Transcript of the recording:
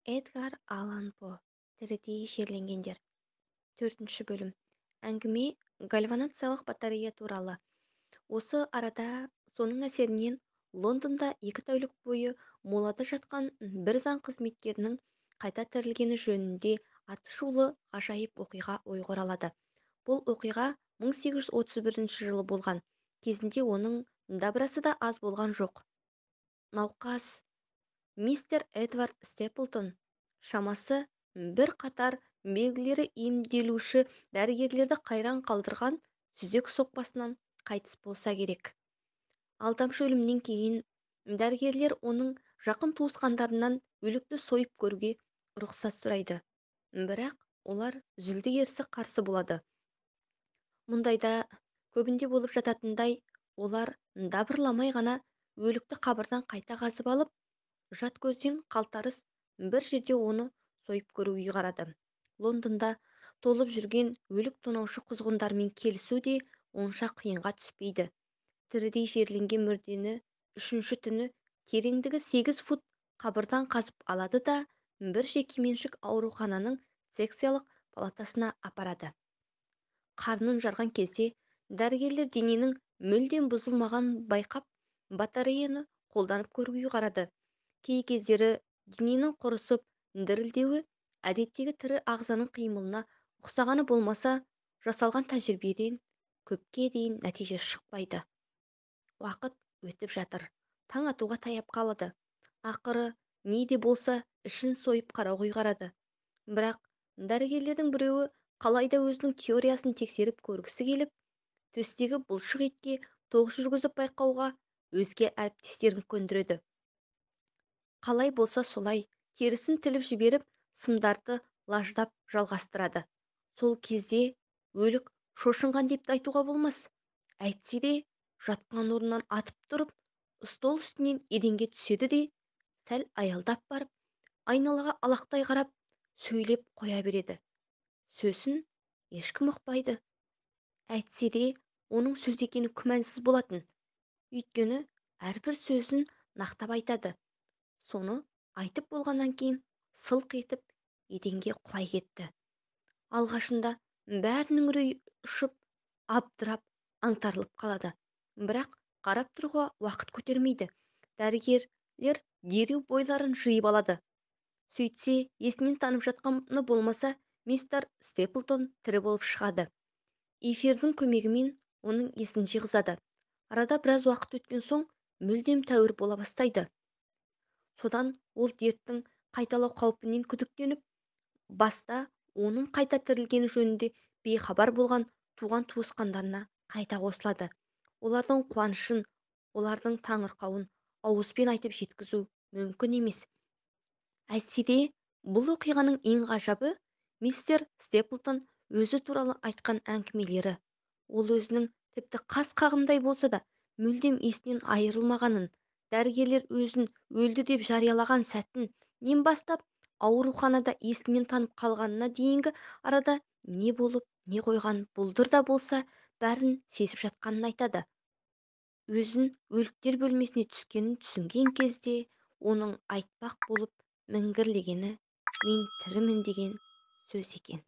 Эдгар Аллан По. Тірідей жерленгендер. 4 бөлім. Әңгіме гальванациялық батарея туралы. Осы арада соның әсерінен Лондонда 2 тәулік бойы молада жатқан бір заң қызметкерінің қайта тірілгені жөнінде атышулы ғажайып оқиға ойға оралады. Бұл оқиға 1831 жылы болған. Кезінде оның дабырасы да аз болған жоқ. Науқас мистер Эдвард Степлтон шамасы бір қатар белгілері емделуші дәрігерлерді қайран қалдырған сүзек соқпасынан қайтыс болса керек. Алдамшы өлімнен кейін дәрігерлер оның жақын туысқандарынан өлікті сойып көруге рұқсат сұрайды. Бірақ олар жүлді қарсы болады. Мұндайда көбінде болып жататындай, олар дабырламай ғана өлікті қабірдан қайта қазып алып, жат көзден қалтарыс бір жерде оны сойып көруге ұйғарады. Лондонда толып жүрген өлік тонаушы құзғындармен келісу де онша қиынға түспейді. Тірідей жерленген мүрдені үшінші түні тереңдігі 8 фут қабірдан қазып алады да бір жекеменшік аурухананың секциялық палатасына апарады. Қарнын жарған кезде дәрігерлер дененің мүлдем бұзылмаған байқап, батареяны қолданып көруге ұйғарады. Кей кездері дененің құрысып, дірілдеуі әдеттегі тірі ағзаның қимылына ұқсағаны болмаса, жасалған тәжірибеден көпке дейін нәтиже шықпайды. Уақыт өтіп жатыр. Таң атуға таяп қалады. Ақыры не де болса ішін сойып қарауға ұйғарады. Бірақ дәрігерлердің біреуі қалайда өзінің теориясын тексеріп көргісі келіп, төстегі бұлшық етке тоқ жүргізіп байқауға өзге әріптестерін көндіреді. Қалай болса солай, терісін тіліп жіберіп, сымдарды лаждап жалғастырады. Сол кезде өлік шошынған деп айтуға болмас. Әйтсе де, жатқан орнынан атып тұрып, стол үстінен еденге түседі де, сәл аялдап барып, айналаға алақтай қарап, сөйлеп қоя береді. Сөзін ешкім ұқпайды. Әйтсе де, оның сөз екені күмәнсіз болатын. Өйткені әрбір сөзін нақтап айтады. Соны айтып болғаннан кейін сылқ етіп еденге құлай кетті. Алғашында бәрінің үрейі ұшып, абдырап, аңтарылып қалады. Бірақ қарап тұруға уақыт көтермейді. Дәрігерлер дереу бойларын жиып алады. Сөйтсе, есінен танып жатқаны болмаса, мистер Степлтон тірі болып шығады. Эфирдің көмегімен оның есін жиғызады. Арада біраз уақыт өткен соң, мүлдем тәуір бола бастайды. Содан ол дерттің қайталау қаупінен күдіктеніп, баста оның қайта тірілгені жөнінде бейхабар болған туған-туысқандарына қайта қосылады. Олардың қуанышын, олардың таңырқауын ауызбен айтып жеткізу мүмкін емес. Әйтсе де, бұл оқиғаның ең ғажабы мистер Степлтон өзі туралы айтқан әңгімелері. Ол өзінің тіпті қас қағымдай болса да мүлдем есінен айырылмағанын, дәрігерлер өзін өлді деп жариялаған сәттен бастап ауруханада есінен танып қалғанына дейінгі арада не болып, не қойған бұлдыр да болса бәрін сезіп жатқанын айтады. Өзін өліктер бөлмесіне түскенін түсінген кезде оның айтпақ болып міңгірлегені «мен тірімін» деген сөз екен.